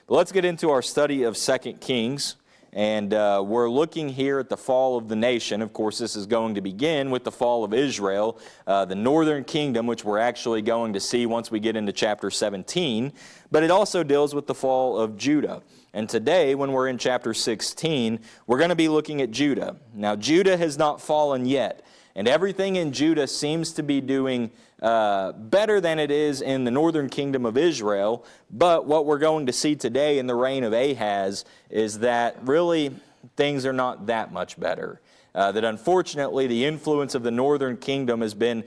But let's get into our study of 2 Kings. And we're looking here at the fall of the nation. Of course, this is going to begin with the fall of Israel, the northern kingdom, which we're actually going to see once we get into chapter 17. But it also deals with the fall of Judah. And today, when we're in chapter 16, we're going to be looking at Judah. Now, Judah has not fallen yet. And everything in Judah seems to be doing better than it is in the northern kingdom of Israel. But what we're going to see today in the reign of Ahaz is that really things are not that much better. That unfortunately the influence of the northern kingdom has been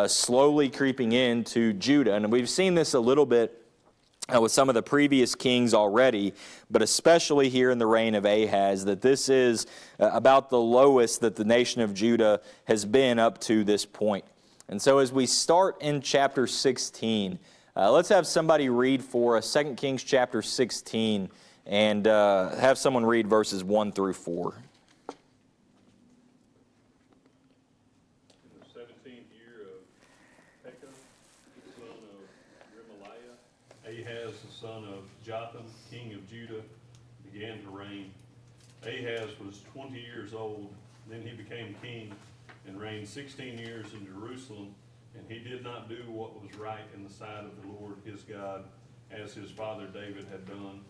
slowly creeping into Judah. And we've seen this a little bit with some of the previous kings already, but especially here in the reign of Ahaz, that this is about the lowest that the nation of Judah has been up to this point. And so as we start in chapter 16, let's have somebody read for us 2 Kings chapter 16, and have someone read verses 1 through 4. In the 17th year of Pekah, the son of Remaliah, Ahaz, the son of Jotham, king of Judah, began to reign. Ahaz was 20 years old. Then he became king and reigned 16 years in Jerusalem, and he did not do what was right in the sight of the Lord his God, as his father David had done.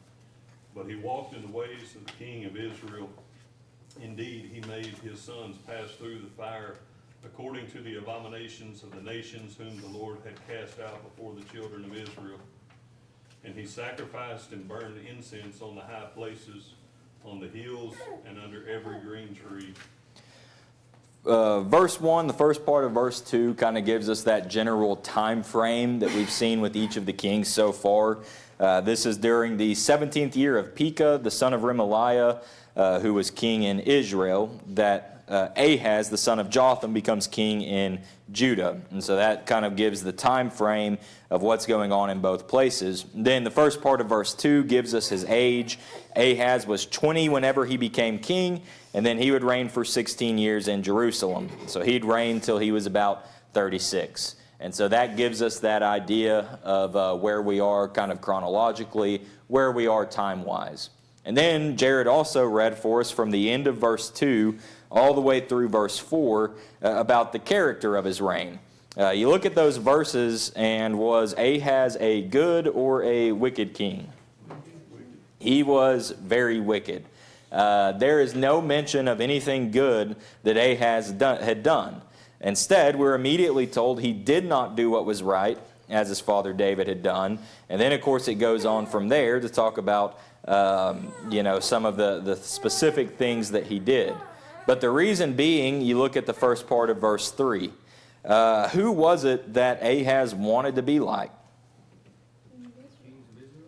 But he walked in the ways of the king of Israel. Indeed, he made his sons pass through the fire, according to the abominations of the nations whom the Lord had cast out before the children of Israel. And he sacrificed and burned incense on the high places, on the hills, and under every green tree. Verse 1, the first part of verse 2 kind of gives us that general time frame that we've seen with each of the kings so far. This is during the 17th year of Pekah, the son of Remaliah, who was king in Israel, that Ahaz, the son of Jotham, becomes king in Judah. And so that kind of gives the time frame of what's going on in both places. Then the first part of verse 2 gives us his age. Ahaz was 20 whenever he became king, and then he would reign for 16 years in Jerusalem. So he'd reign till he was about 36. And so that gives us that idea of where we are kind of chronologically, where we are time-wise. And then Jared also read for us from the end of verse 2 all the way through verse 4 about the character of his reign. You look at those verses, and was Ahaz a good or a wicked king? He was very wicked. There is no mention of anything good that Ahaz had done. Instead, we're immediately told he did not do what was right, as his father David had done. And then, of course, it goes on from there to talk about some of the specific things that he did. But the reason being, you look at the first part of verse 3. Who was it that Ahaz wanted to be like?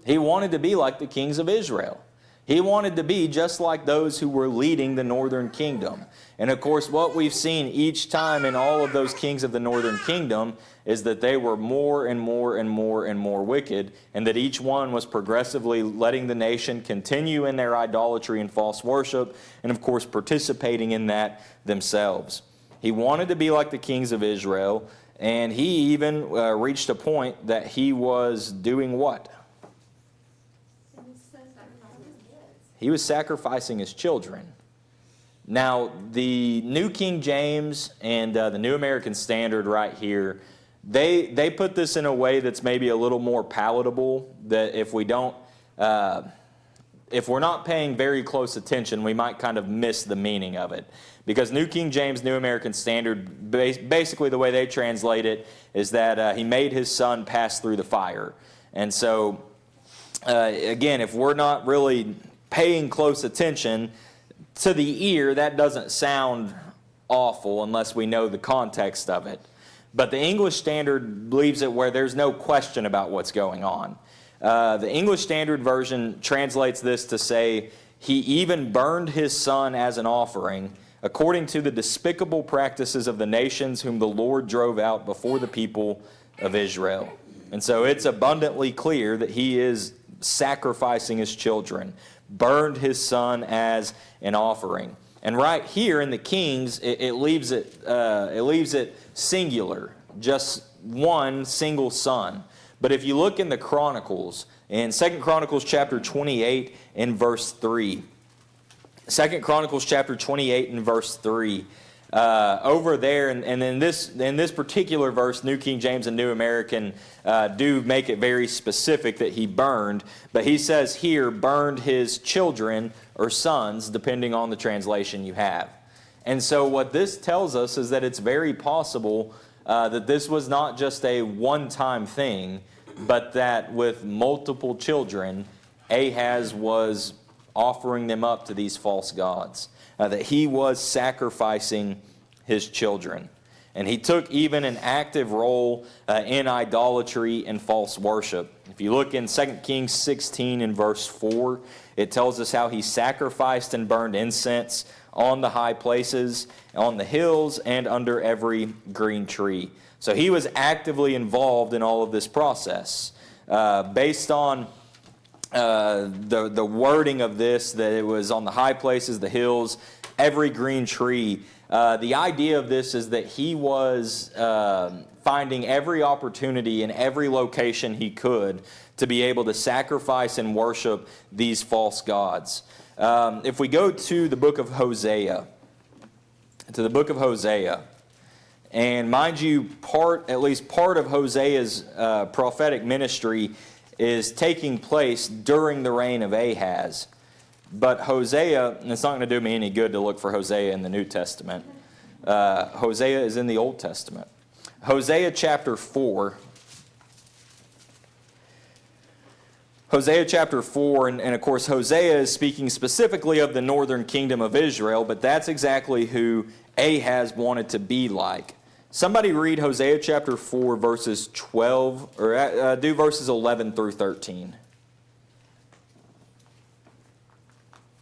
He wanted to be like the kings of Israel. He wanted to be just like those who were leading the northern kingdom. And of course, what we've seen each time in all of those kings of the northern kingdom is that they were more and more and more and more wicked, and that each one was progressively letting the nation continue in their idolatry and false worship, and of course participating in that themselves. He wanted to be like the kings of Israel, and he even reached a point that he was doing what? He was sacrificing his children. Now, the New King James and the New American Standard right here, they put this in a way that's maybe a little more palatable, that if we're not paying very close attention, we might kind of miss the meaning of it. Because New King James, New American Standard, basically the way they translate it is that he made his son pass through the fire. And so, again, if we're not really paying close attention to the ear, that doesn't sound awful unless we know the context of it. But the English Standard leaves it where there's no question about what's going on. The English Standard Version translates this to say, he even burned his son as an offering, according to the despicable practices of the nations whom the Lord drove out before the people of Israel. And so it's abundantly clear that he is sacrificing his children, burned his son as an offering. And right here in the Kings, it leaves it singular, just one single son. But if you look in the Chronicles, in 2 Chronicles chapter 28 and verse 3. 2 Chronicles chapter 28 and verse 3. Over there, and in this particular verse, New King James and New American do make it very specific that he burned, but he says here, burned his children or sons, depending on the translation you have. And so what this tells us is that it's very possible that this was not just a one-time thing, but that with multiple children, Ahaz was offering them up to these false gods. That he was sacrificing his children. And he took even an active role in idolatry and false worship. If you look in 2 Kings 16 and verse 4, it tells us how he sacrificed and burned incense on the high places, on the hills, and under every green tree. So he was actively involved in all of this process. Based on the wording of this, that it was on the high places, the hills, every green tree. The idea of this is that he was finding every opportunity in every location he could to be able to sacrifice and worship these false gods. If we go to the book of Hosea, and mind you, at least part of Hosea's prophetic ministry is taking place during the reign of Ahaz. But Hosea, and it's not going to do me any good to look for Hosea in the New Testament. Hosea is in the Old Testament. Hosea chapter 4. Hosea chapter 4, and of course Hosea is speaking specifically of the northern kingdom of Israel, but that's exactly who Ahaz wanted to be like. Somebody read Hosea chapter 4 verses 12, or do verses 11 through 13.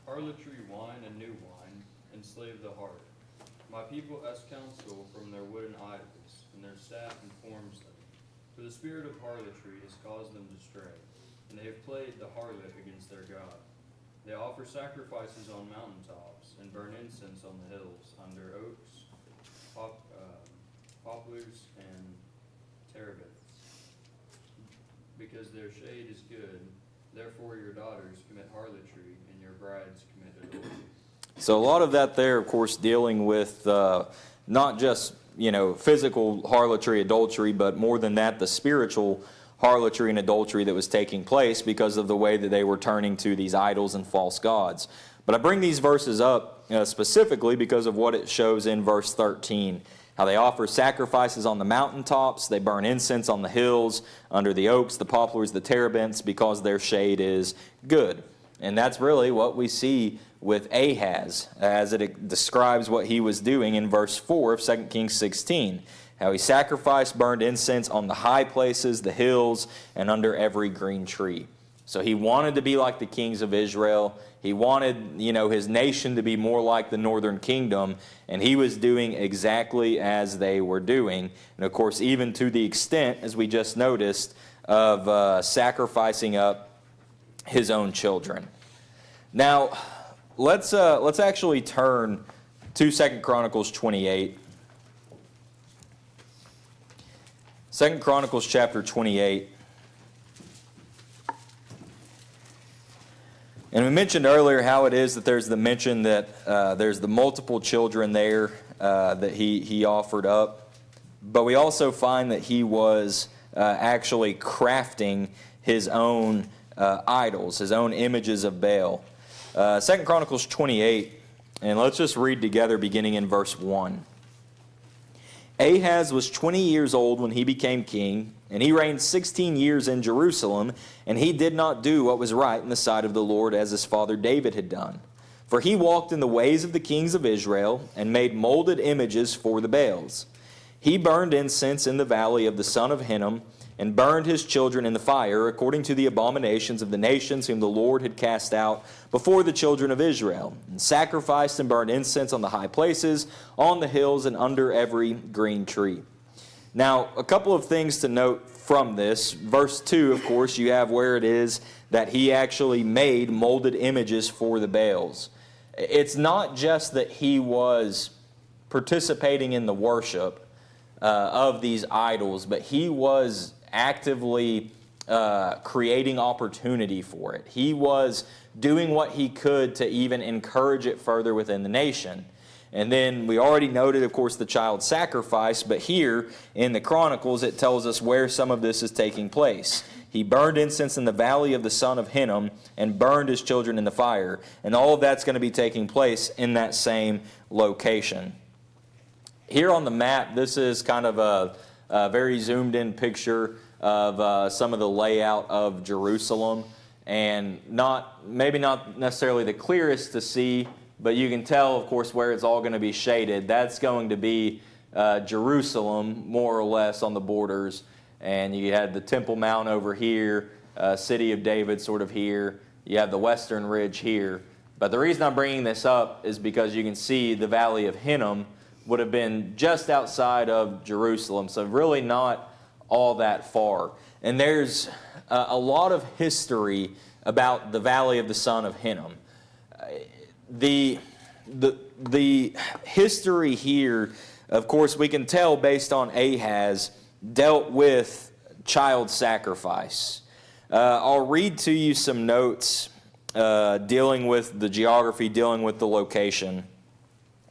Harlotry wine and new wine enslave the heart. My people ask counsel from their wooden idols, and their staff informs them. For the spirit of harlotry has caused them to stray, and they have played the harlot against their God. They offer sacrifices on mountaintops, and burn incense on the hills, under oaks, poplars, and terebinths. Because their shade is good, therefore your daughters commit harlotry, and your brides commit adultery. So a lot of that there, of course, dealing with not just physical harlotry, adultery, but more than that, the spiritual harlotry and adultery that was taking place because of the way that they were turning to these idols and false gods. But I bring these verses up specifically because of what it shows in verse 13. How they offer sacrifices on the mountaintops, they burn incense on the hills, under the oaks, the poplars, the terebinths, because their shade is good. And that's really what we see with Ahaz, as it describes what he was doing in verse 4 of 2 Kings 16. How he sacrificed, burned incense on the high places, the hills, and under every green tree. So he wanted to be like the kings of Israel. He wanted, his nation to be more like the northern kingdom, and he was doing exactly as they were doing. And of course, even to the extent, as we just noticed, of sacrificing up his own children. Now, let's actually turn to 2 Chronicles 28. 2 Chronicles chapter 28. And we mentioned earlier how it is that there's the mention that there's the multiple children there that he offered up. But we also find that he was actually crafting his own idols, his own images of Baal. 2 Chronicles 28, and let's just read together beginning in verse 1. Ahaz was 20 years old when he became king, and he reigned 16 years in Jerusalem, and he did not do what was right in the sight of the Lord as his father David had done. For he walked in the ways of the kings of Israel, and made molded images for the Baals. He burned incense in the valley of the son of Hinnom, and burned his children in the fire, according to the abominations of the nations whom the Lord had cast out before the children of Israel, and sacrificed and burned incense on the high places, on the hills, and under every green tree. Now, a couple of things to note from this. Verse 2, of course, you have where it is that he actually made molded images for the Baals. It's not just that he was participating in the worship of these idols, but he was actively creating opportunity for it. He was doing what he could to even encourage it further within the nation. And then we already noted, of course, the child sacrifice, but here in the Chronicles it tells us where some of this is taking place. He burned incense in the valley of the son of Hinnom and burned his children in the fire. And all of that's going to be taking place in that same location. Here on the map, this is kind of a very zoomed in picture of some of the layout of Jerusalem. And maybe not necessarily the clearest to see, but you can tell, of course, where it's all going to be shaded. That's going to be Jerusalem, more or less, on the borders. And you had the Temple Mount over here, City of David sort of here. You have the Western Ridge here. But the reason I'm bringing this up is because you can see the Valley of Hinnom would have been just outside of Jerusalem, so really not all that far. And there's a lot of history about the Valley of the son of Hinnom. The history here, of course, we can tell based on Ahaz, dealt with child sacrifice. I'll read to you some notes dealing with the geography, dealing with the location.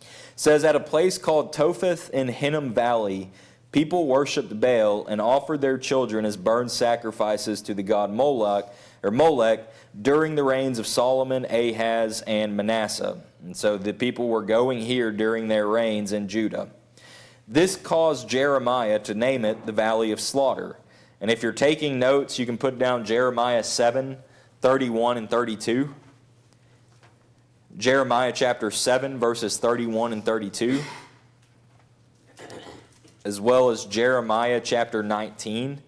It says, at a place called Topheth in Hinnom Valley, people worshipped Baal and offered their children as burnt sacrifices to the god Molech during the reigns of Solomon, Ahaz, and Manasseh. And so the people were going here during their reigns in Judah. This caused Jeremiah to name it the Valley of Slaughter. And if you're taking notes, you can put down Jeremiah 7, 31 and 32. Jeremiah chapter 7, verses 31 and 32. As well as Jeremiah chapter 19,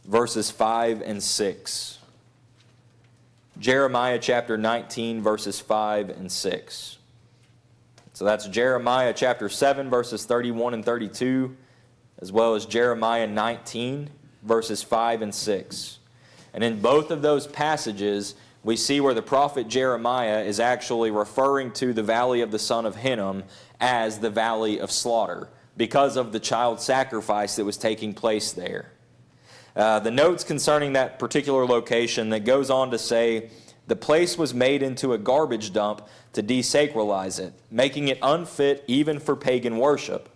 verses 5 and 6. Jeremiah chapter 19, verses 5 and 6. So that's Jeremiah chapter 7, verses 31 and 32, as well as Jeremiah 19, verses 5 and 6. And in both of those passages, we see where the prophet Jeremiah is actually referring to the valley of the son of Hinnom as the valley of slaughter, because of the child sacrifice that was taking place there. The notes concerning that particular location that goes on to say, the place was made into a garbage dump to desacralize it, making it unfit even for pagan worship.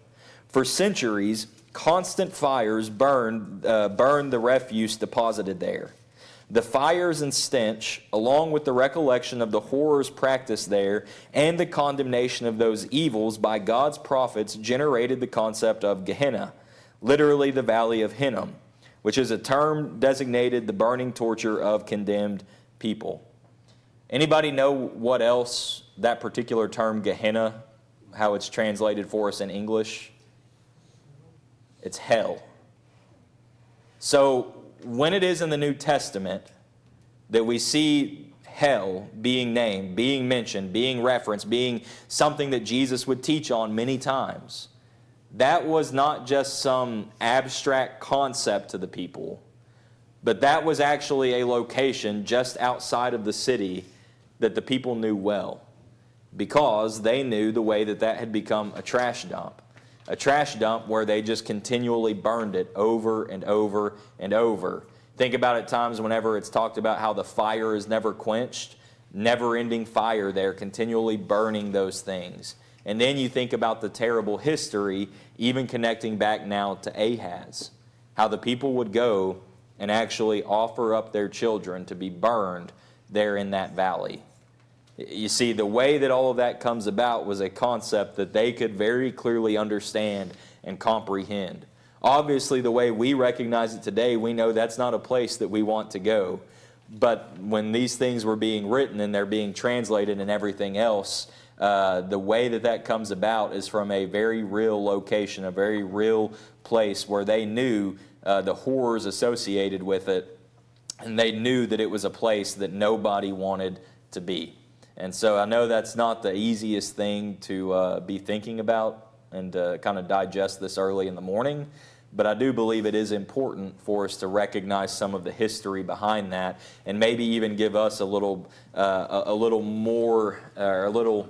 For centuries, constant fires burned the refuse deposited there. The fires and stench, along with the recollection of the horrors practiced there and the condemnation of those evils by God's prophets, generated the concept of Gehenna, literally the Valley of Hinnom, which is a term designated the burning torture of condemned people. Anybody know what else that particular term Gehenna, how it's translated for us in English? It's hell. So when it is in the New Testament that we see hell being named, being mentioned, being referenced, being something that Jesus would teach on many times, that was not just some abstract concept to the people, but that was actually a location just outside of the city that the people knew well, because they knew the way that that had become a trash dump. A trash dump where they just continually burned it over and over and over. Think about it times whenever it's talked about how the fire is never quenched, never-ending fire there, continually burning those things. And then you think about the terrible history, even connecting back now to Ahaz, how the people would go and actually offer up their children to be burned there in that valley. You see, the way that all of that comes about was a concept that they could very clearly understand and comprehend. Obviously, the way we recognize it today, we know that's not a place that we want to go. But when these things were being written and they're being translated and everything else, the way that that comes about is from a very real location, a very real place where they knew the horrors associated with it, and they knew that it was a place that nobody wanted to be. And so I know that's not the easiest thing to be thinking about and kind of digest this early in the morning, but I do believe it is important for us to recognize some of the history behind that, and maybe even give us a little more, or a little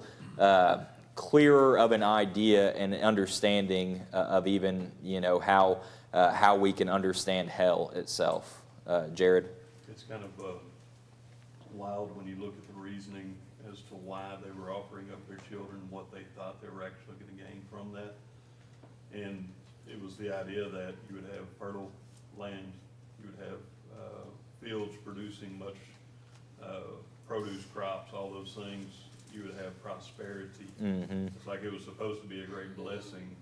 clearer of an idea and understanding of even how we can understand hell itself. Jared? It's kind of wild when you look at the reasoning as to why they were offering up their children, what they thought they were actually going to gain from that. And it was the idea that you would have fertile land, you would have fields producing much produce, crops, all those things. You would have prosperity. Mm-hmm. It's like it was supposed to be a great blessing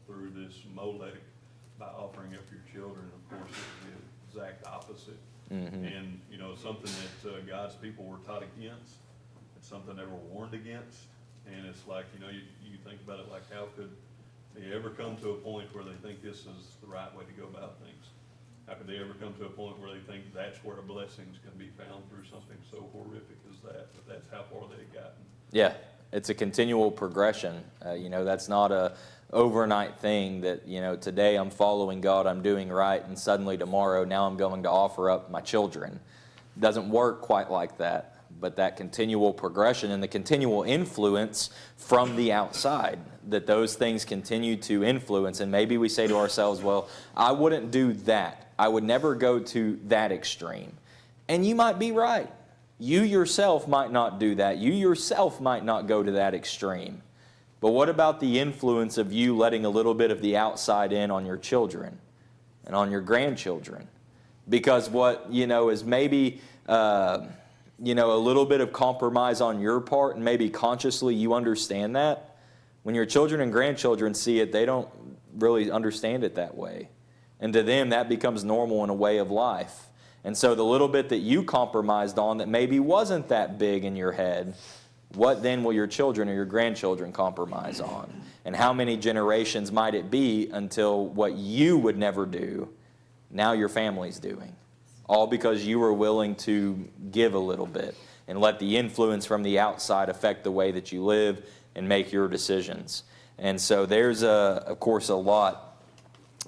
through this Molech by offering up your children. Of course, it's the exact opposite. Mm-hmm. And, you know, something that God's people were taught against. It's something they were warned against. And it's like, you know, you think about it like, how could they ever come to a point where they think this is the right way to go about things? How could they ever come to a point where they think that's where a blessing's going to be found through something so horrific as that? But that's how far they've gotten. Yeah, it's a continual progression. You know, that's not a overnight thing that, you know, today I'm following God, I'm doing right, and suddenly tomorrow now I'm going to offer up my children. It doesn't work quite like that. But that continual progression and the continual influence from the outside, that those things continue to influence. And maybe we say to ourselves, well, I wouldn't do that. I would never go to that extreme. And you might be right. You yourself might not do that. You yourself might not go to that extreme. But what about the influence of you letting a little bit of the outside in on your children and on your grandchildren? Because what, you know, is maybe... you know, a little bit of compromise on your part, and maybe consciously you understand that. When your children and grandchildren see it, they don't really understand it that way. And to them, that becomes normal in a way of life. And so the little bit that you compromised on that maybe wasn't that big in your head, what then will your children or your grandchildren compromise on? And how many generations might it be until what you would never do, now your family's doing? All because you were willing to give a little bit and let the influence from the outside affect the way that you live and make your decisions. And so there's, of course, a lot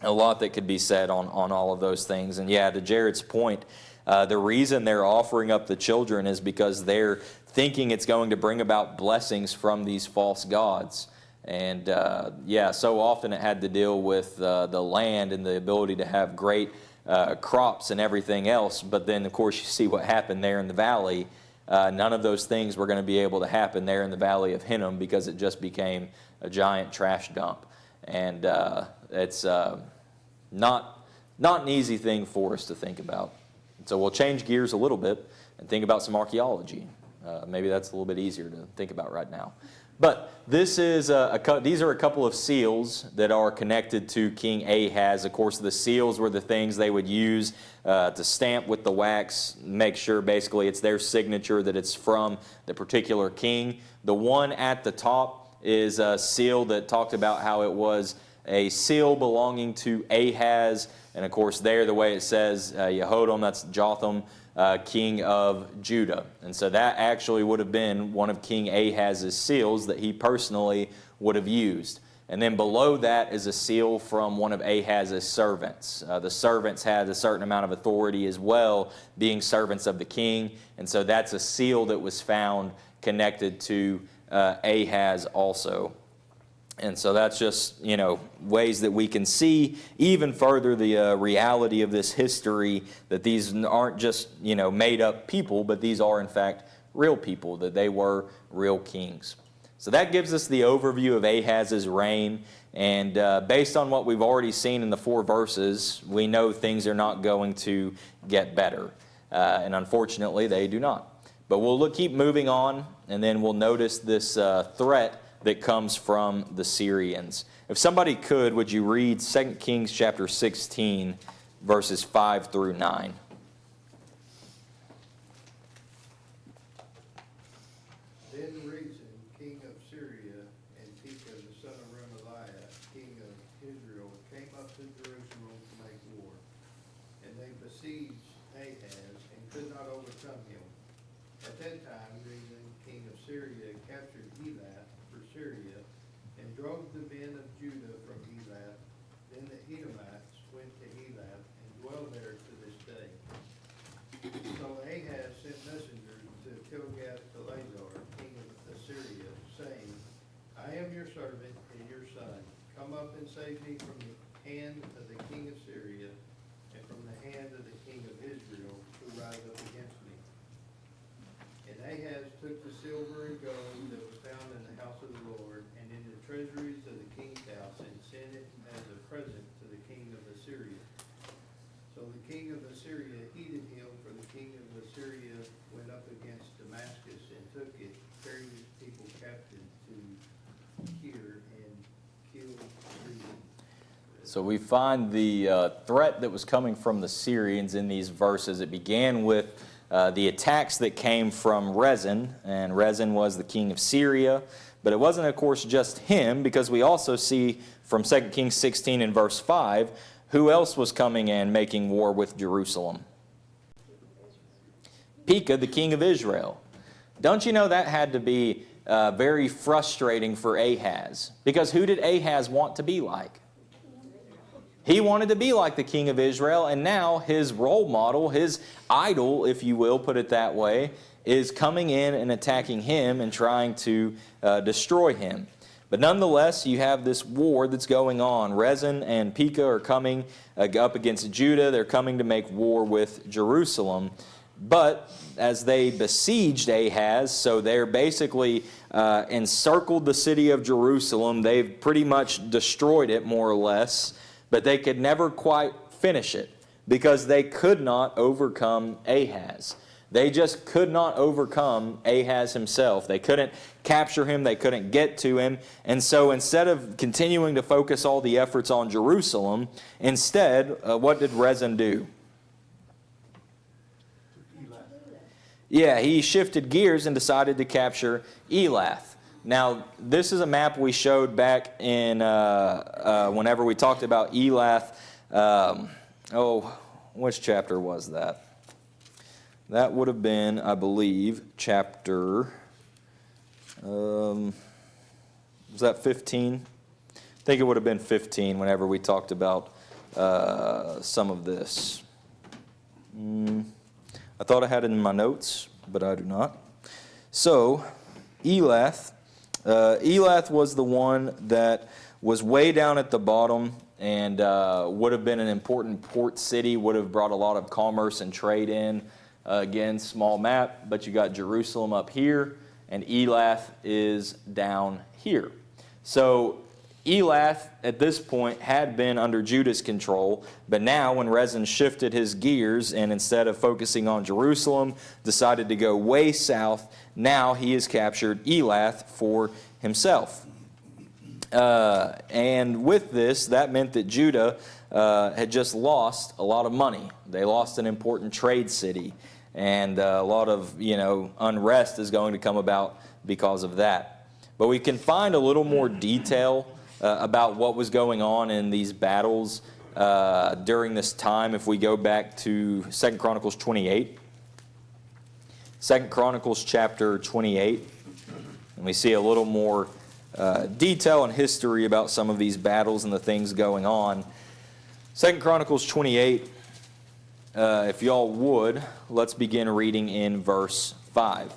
that could be said on all of those things. And yeah, to Jared's point, the reason they're offering up the children is because they're thinking it's going to bring about blessings from these false gods. And yeah, so often it had to deal with the land and the ability to have great crops and everything else. But then, of course, you see what happened there in the valley. None of those things were going to be able to happen there in the valley of Hinnom because it just became a giant trash dump. And it's not an easy thing for us to think about. So we'll change gears a little bit and think about some archaeology. Maybe that's a little bit easier to think about right now. But this is these are a couple of seals that are connected to King Ahaz. Of course, the seals were the things they would use to stamp with the wax, make sure basically it's their signature that it's from the particular king. The one at the top is a seal that talked about how it was a seal belonging to Ahaz. And of course there, the way it says Yehoram, that's Jotham, king of Judah. And so that actually would have been one of King Ahaz's seals that he personally would have used. And then below that is a seal from one of Ahaz's servants. The servants had a certain amount of authority as well, being servants of the king. And so that's a seal that was found connected to Ahaz also. And so that's just, you know, ways that we can see even further the reality of this history, that these aren't just, you know, made up people, but these are in fact real people, that they were real kings. So that gives us the overview of Ahaz's reign. And based on what we've already seen in the 4 verses, we know things are not going to get better. And unfortunately, they do not. But we'll keep moving on, and then we'll notice this threat that comes from the Syrians. If somebody could, would you read 2 Kings chapter 16, verses 5 through 9? Then Rezin, king of Syria, and Pekah, the son of Remaliah, king of Israel, came up to Jerusalem to make war. And they besieged Ahaz and could not overcome him. At that time, Rezin, king of Syria, captured Elath for Syria and drove the men of Judah from Elath. Then the Edomites went to Elath and dwell there to this day. So Ahaz sent messengers to Tilgath-Pileser, king of Assyria, saying, I am your servant and your son. Come up and save me from the hand of the king of Syria and from the hand of the king Ahaz took the silver and gold that was found in the house of the Lord and in the treasuries of the king's house, and sent it as a present to the king of Assyria. So the king of Assyria heeded him, for the king of Assyria went up against Damascus and took it, carried his people captive to Kir, and killed 3. So we find the threat that was coming from the Syrians in these verses. It began with the attacks that came from Rezin, and Rezin was the king of Syria. But it wasn't, of course, just him, because we also see from 2 Kings 16 and verse 5, who else was coming and making war with Jerusalem? Pekah, the king of Israel. Don't you know that had to be very frustrating for Ahaz? Because who did Ahaz want to be like? He wanted to be like the king of Israel, and now his role model, his idol, if you will, put it that way, is coming in and attacking him and trying to destroy him. But nonetheless, you have this war that's going on. Rezin and Pekah are coming up against Judah. They're coming to make war with Jerusalem. But as they besieged Ahaz, so they're basically encircled the city of Jerusalem. They've pretty much destroyed it, more or less. But they could never quite finish it because they could not overcome Ahaz. They just could not overcome Ahaz himself. They couldn't capture him. They couldn't get to him. And so instead of continuing to focus all the efforts on Jerusalem, instead, what did Rezin do? Yeah, he shifted gears and decided to capture Elath. Now, this is a map we showed back in whenever we talked about Elath. Which chapter was that? That would have been, I believe, chapter, was that 15? I think it would have been 15 whenever we talked about some of this. I thought I had it in my notes, but I do not. So, Elath was the one that was way down at the bottom and would have been an important port city, would have brought a lot of commerce and trade in. Again, small map, but you got Jerusalem up here, and Elath is down here. So Elath, at this point, had been under Judah's control, but now when Rezin shifted his gears and instead of focusing on Jerusalem, decided to go way south, now he has captured Elath for himself. And with this, that meant that Judah had just lost a lot of money. They lost an important trade city. And a lot of, unrest is going to come about because of that. But we can find a little more detail about what was going on in these battles during this time if we go back to 2 Chronicles 28. 2 Chronicles chapter 28. And we see a little more detail and history about some of these battles and the things going on. 2 Chronicles 28. If y'all would, let's begin reading in verse 5.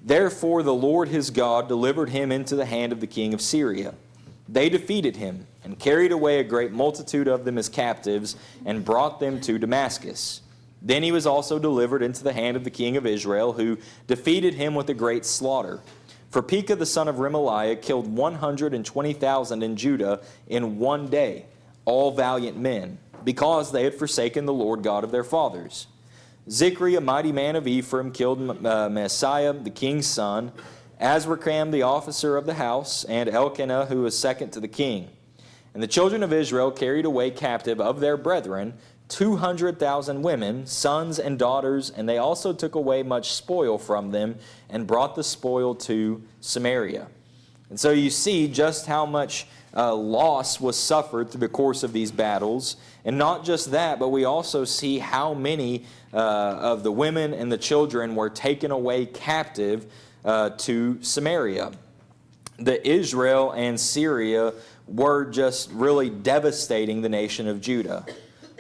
Therefore the Lord his God delivered him into the hand of the king of Syria. They defeated him and carried away a great multitude of them as captives and brought them to Damascus. Then he was also delivered into the hand of the king of Israel, who defeated him with a great slaughter. For Pekah the son of Remaliah killed 120,000 in Judah in one day, all valiant men, because they had forsaken the Lord God of their fathers. Zikri, a mighty man of Ephraim, killed McElyea, the king's son, Azrikam, the officer of the house, and Elkanah, who was second to the king. And the children of Israel carried away captive of their brethren 200,000 women, sons and daughters, and they also took away much spoil from them and brought the spoil to Samaria. And so you see just how much loss was suffered through the course of these battles. And not just that, but we also see how many of the women and the children were taken away captive to Samaria. The Israel and Syria were just really devastating the nation of Judah.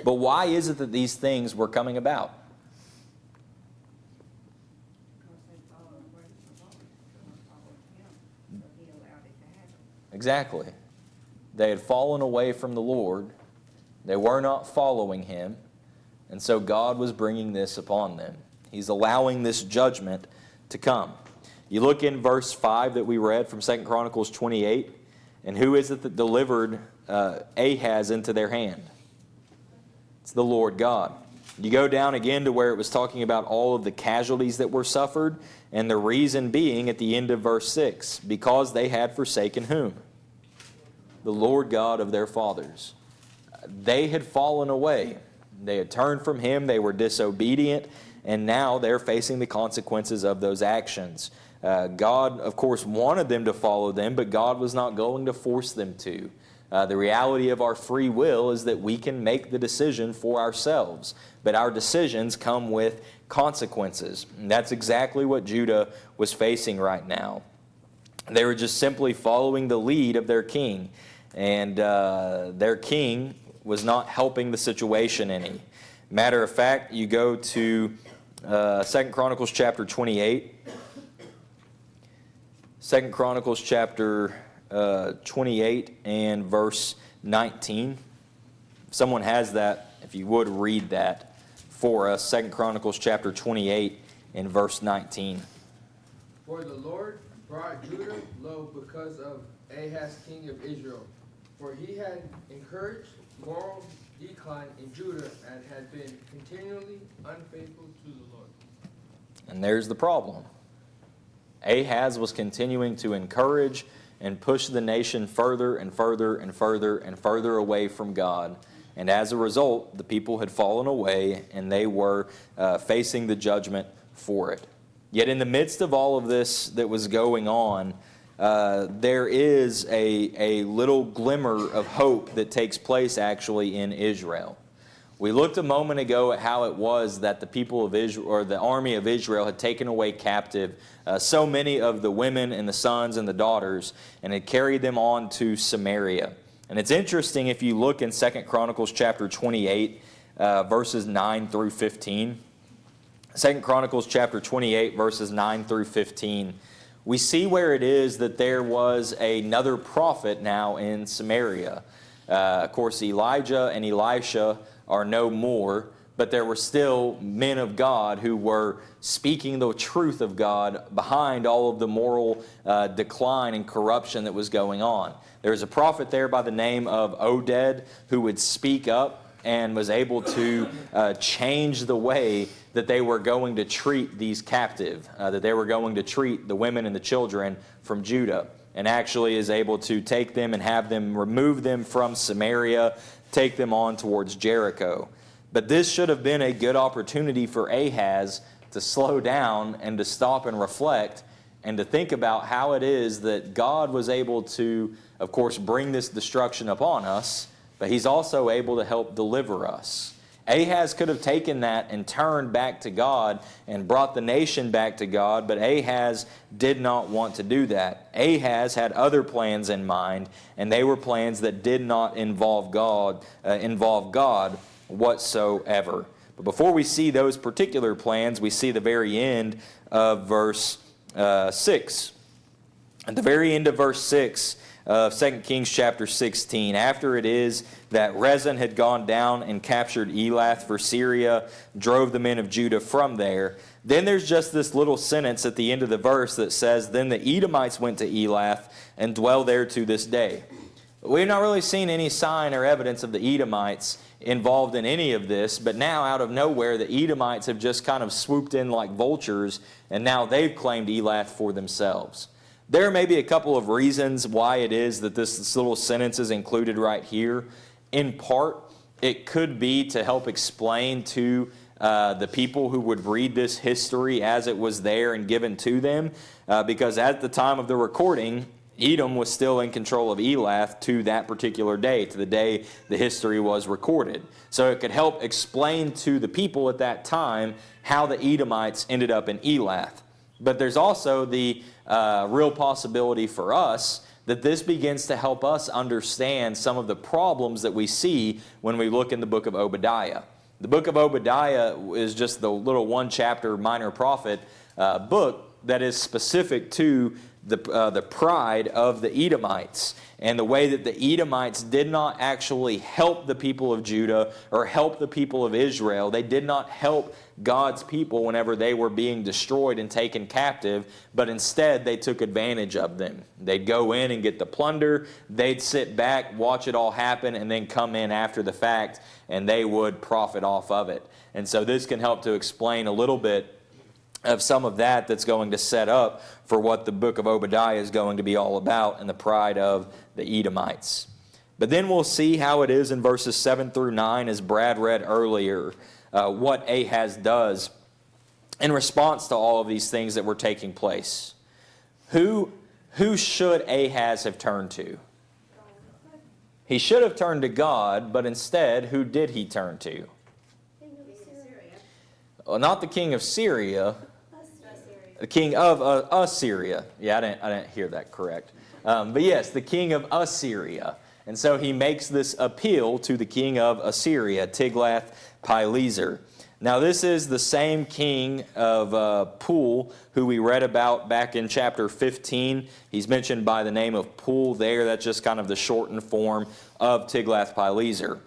But why is it that these things were coming about? Exactly. They had fallen away from the Lord. They were not following him. And so God was bringing this upon them. He's allowing this judgment to come. You look in verse 5 that we read from 2 Chronicles 28, and who is it that delivered Ahaz into their hand? It's the Lord God. You go down again to where it was talking about all of the casualties that were suffered, and the reason being at the end of verse 6, because they had forsaken whom? The Lord God of their fathers. They had fallen away. They had turned from Him. They were disobedient, and now they're facing the consequences of those actions. God, of course, wanted them to follow them, but God was not going to force them to. The reality of our free will is that we can make the decision for ourselves, but our decisions come with consequences. And that's exactly what Judah was facing right now. They were just simply following the lead of their king, and their king was not helping the situation any. Matter of fact, you go to 2 Chronicles chapter 28. 2 Chronicles chapter 28 and verse 19. If someone has that, if you would read that for us. 2 Chronicles chapter 28 and verse 19. For the Lord brought Judah low because of Ahaz king of Israel. For he had encouraged moral decline in Judah and had been continually unfaithful to the Lord. And there's the problem. Ahaz was continuing to encourage and push the nation further and further and further and further away from God. And as a result, the people had fallen away, and they were facing the judgment for it. Yet in the midst of all of this that was going on, there is a little glimmer of hope that takes place actually in Israel. We looked a moment ago at how it was that the people of Israel, or the army of Israel, had taken away captive so many of the women and the sons and the daughters, and had carried them on to Samaria. And it's interesting if you look in 2 Chronicles chapter 28, verses 9 through 15. 2 Chronicles chapter 28, verses 9 through 15. We see where it is that there was another prophet now in Samaria. Of course, Elijah and Elisha are no more, but there were still men of God who were speaking the truth of God behind all of the moral decline and corruption that was going on. There was a prophet there by the name of Oded who would speak up and was able to change the way that they were going to treat these captive, that they were going to treat the women and the children from Judah, and actually is able to take them and have them remove them from Samaria, take them on towards Jericho. But this should have been a good opportunity for Ahaz to slow down and to stop and reflect and to think about how it is that God was able to, of course, bring this destruction upon us, but He's also able to help deliver us. Ahaz could have taken that and turned back to God and brought the nation back to God, but Ahaz did not want to do that. Ahaz had other plans in mind, and they were plans that did not involve God whatsoever. But before we see those particular plans, we see the very end of verse 6. At the very end of verse 6 of 2 Kings chapter 16, after it is that Rezin had gone down and captured Elath for Syria, drove the men of Judah from there, then there's just this little sentence at the end of the verse that says, "Then the Edomites went to Elath and dwell there to this day." We've not really seen any sign or evidence of the Edomites involved in any of this, but now out of nowhere the Edomites have just kind of swooped in like vultures, and now they've claimed Elath for themselves. There may be a couple of reasons why it is that this little sentence is included right here. In part, it could be to help explain to the people who would read this history as it was there and given to them, because at the time of the recording, Edom was still in control of Elath to that particular day, to the day the history was recorded. So it could help explain to the people at that time how the Edomites ended up in Elath. But there's also the real possibility for us that this begins to help us understand some of the problems that we see when we look in the book of Obadiah. The book of Obadiah is just the little one-chapter minor prophet book that is specific to the pride of the Edomites and the way that the Edomites did not actually help the people of Judah or help the people of Israel. They did not help God's people whenever they were being destroyed and taken captive, but instead they took advantage of them. They'd go in and get the plunder, they'd sit back, watch it all happen, and then come in after the fact, and they would profit off of it. And so this can help to explain a little bit of some of that that's going to set up for what the book of Obadiah is going to be all about and the pride of the Edomites. But then we'll see how it is in verses 7 through 9, as Brad read earlier, what Ahaz does in response to all of these things that were taking place. Who should Ahaz have turned to? He should have turned to God, but instead, who did he turn to? Well, not the king of Syria, the king of Assyria. Yeah, I didn't hear that correct. But yes, the king of Assyria. And so he makes this appeal to the king of Assyria, Tiglath-Pileser. Now this is the same king of Pul who we read about back in chapter 15. He's mentioned by the name of Pul there. That's just kind of the shortened form of Tiglath-Pileser.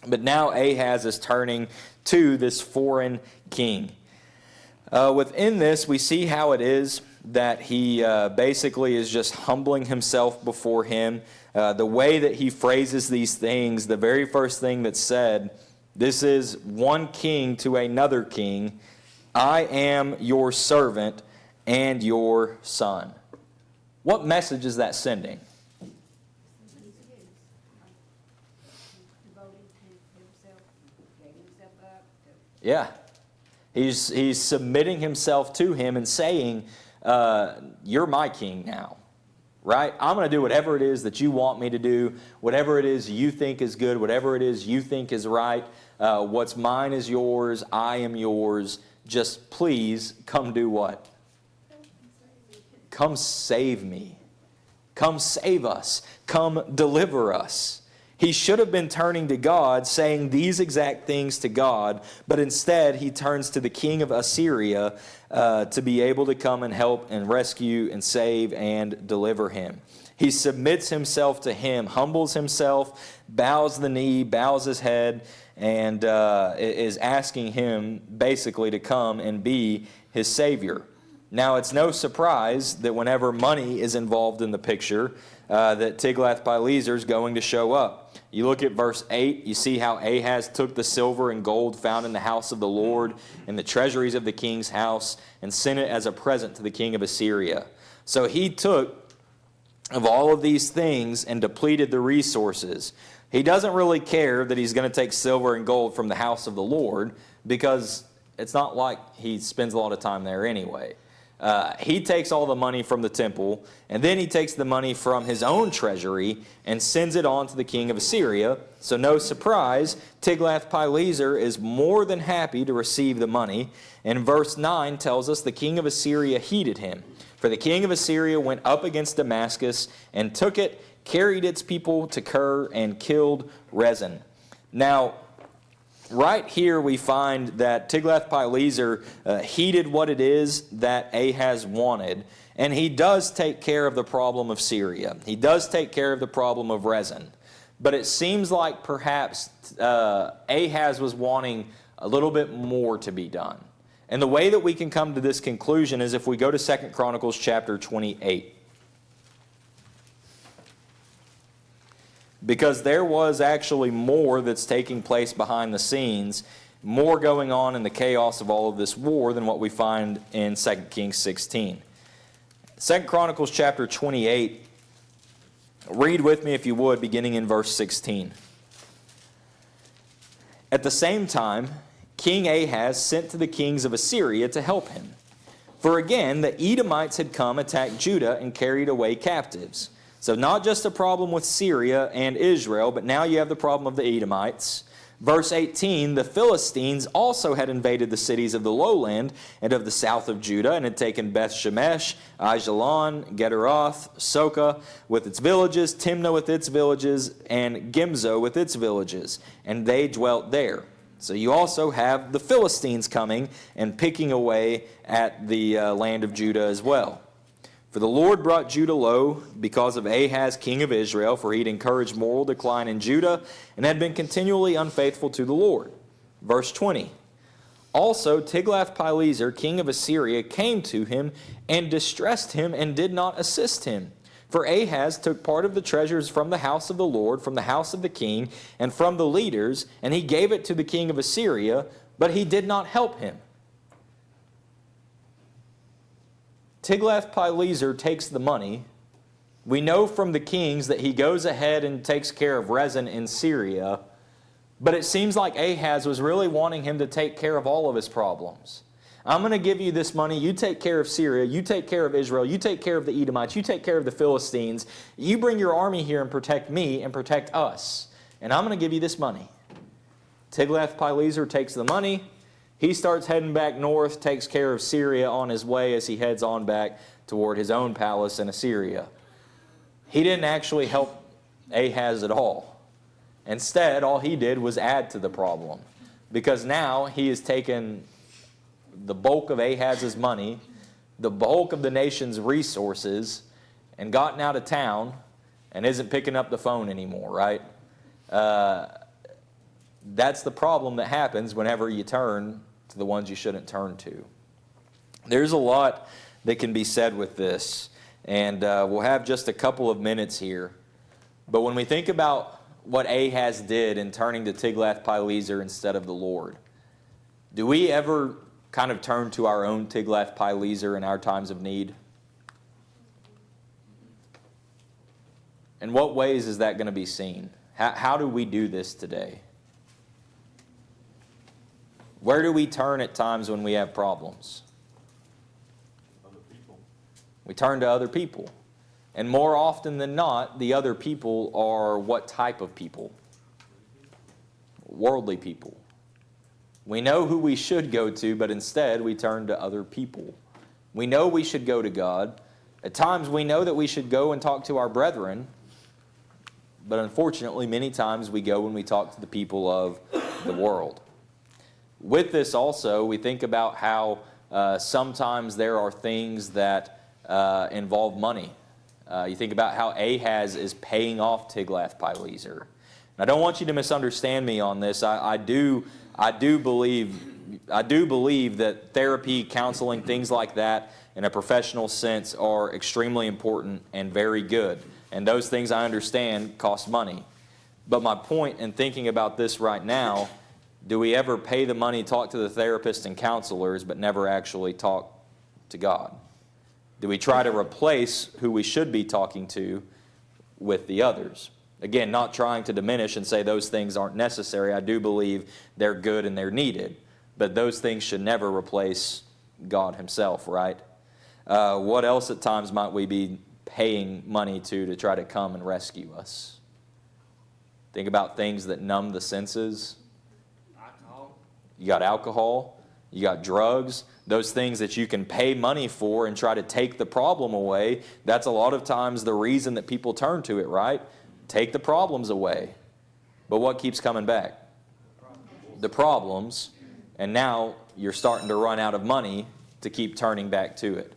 But now Ahaz is turning to this foreign king. Within this, we see how it is that he basically is just humbling himself before him. The way that he phrases these things, the very first thing that's said, this is one king to another king. I am your servant and your son. What message is that sending? Yeah. He's submitting himself to him and saying, you're my king now, right? I'm going to do whatever it is that you want me to do, whatever it is you think is good, whatever it is you think is right. What's mine is yours, I am yours. Just please come do what? Come save me. Come save us. Come deliver us. He should have been turning to God, saying these exact things to God, but instead he turns to the king of Assyria to be able to come and help and rescue and save and deliver him. He submits himself to him, humbles himself, bows the knee, bows his head, and is asking him basically to come and be his Savior. Now, it's no surprise that whenever money is involved in the picture, that Tiglath-Pileser is going to show up. You look at verse 8, you see how Ahaz took the silver and gold found in the house of the Lord and the treasuries of the king's house and sent it as a present to the king of Assyria. So he took of all of these things and depleted the resources. He doesn't really care that he's going to take silver and gold from the house of the Lord, because it's not like he spends a lot of time there anyway. He takes all the money from the temple, and then he takes the money from his own treasury and sends it on to the king of Assyria. So no surprise, Tiglath-Pileser is more than happy to receive the money. And verse 9 tells us the king of Assyria heeded him. For the king of Assyria went up against Damascus and took it, carried its people to Kir, and killed Rezin. Now, right here we find that Tiglath-Pileser heeded what it is that Ahaz wanted, and he does take care of the problem of Syria. He does take care of the problem of Rezin. But it seems like perhaps Ahaz was wanting a little bit more to be done. And the way that we can come to this conclusion is if we go to 2 Chronicles chapter 28. Because there was actually more that's taking place behind the scenes, more going on in the chaos of all of this war than what we find in 2 Kings 16. 2 Chronicles chapter 28, read with me if you would, beginning in verse 16. At the same time, King Ahaz sent to the kings of Assyria to help him. For again, the Edomites had come, attacked Judah, and carried away captives. So not just a problem with Syria and Israel, but now you have the problem of the Edomites. Verse 18, the Philistines also had invaded the cities of the lowland and of the south of Judah, and had taken Beth-Shemesh, Aijalon, Gederoth, Soka with its villages, Timnah with its villages, and Gimzo with its villages, and they dwelt there. So you also have the Philistines coming and picking away at the land of Judah as well. For the Lord brought Judah low because of Ahaz, king of Israel, for he'd encouraged moral decline in Judah and had been continually unfaithful to the Lord. Verse 20. Also Tiglath-Pileser, king of Assyria, came to him and distressed him and did not assist him. For Ahaz took part of the treasures from the house of the Lord, from the house of the king, and from the leaders, and he gave it to the king of Assyria, but he did not help him. Tiglath-Pileser takes the money. We know from the kings that he goes ahead and takes care of Rezin in Syria, but it seems like Ahaz was really wanting him to take care of all of his problems. I'm going to give you this money. You take care of Syria. You take care of Israel. You take care of the Edomites. You take care of the Philistines. You bring your army here and protect me and protect us. And I'm going to give you this money. Tiglath-Pileser takes the money. He starts heading back north, takes care of Syria on his way as he heads on back toward his own palace in Assyria. He didn't actually help Ahaz at all. Instead, all he did was add to the problem, because now he has taken the bulk of Ahaz's money, the bulk of the nation's resources, and gotten out of town and isn't picking up the phone anymore, right? That's the problem that happens whenever you turn to the ones you shouldn't turn to. There's a lot that can be said with this, and we'll have just a couple of minutes here. But when we think about what Ahaz did in turning to Tiglath-Pileser instead of the Lord, do we ever kind of turn to our own Tiglath-Pileser in our times of need? In what ways is that going to be seen? How do we do this today? Where do we turn at times when we have problems? Other people. We turn to other people. And more often than not, the other people are what type of people? Worldly people. We know who we should go to, but instead we turn to other people. We know we should go to God. At times we know that we should go and talk to our brethren, but unfortunately many times we go and we talk to the people of the world. With this also, we think about how sometimes there are things that involve money. You think about how Ahaz is paying off Tiglath-Pileser. And I don't want you to misunderstand me on this. I do believe that therapy, counseling, things like that in a professional sense are extremely important and very good. And those things I understand cost money. But my point in thinking about this right now, do we ever pay the money, talk to the therapists and counselors, but never actually talk to God? Do we try to replace who we should be talking to with the others? Again, not trying to diminish and say those things aren't necessary. I do believe they're good and they're needed. But those things should never replace God himself, right? What else at times might we be paying money to try to come and rescue us? Think about things that numb the senses. You got alcohol, you got drugs, those things that you can pay money for and try to take the problem away. That's a lot of times the reason that people turn to it, right? Take the problems away. But what keeps coming back? The problems. And now you're starting to run out of money to keep turning back to it.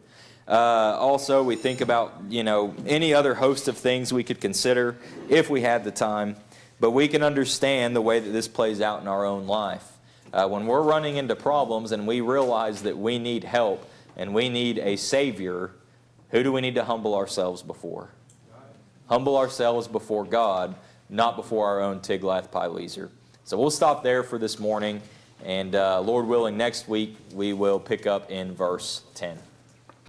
Also, we think about, any other host of things we could consider if we had the time. But we can understand the way that this plays out in our own life. When we're running into problems and we realize that we need help and we need a Savior, who do we need to humble ourselves before? Humble ourselves before God, not before our own Tiglath-Pileser. So we'll stop there for this morning, and Lord willing, next week we will pick up in verse 10.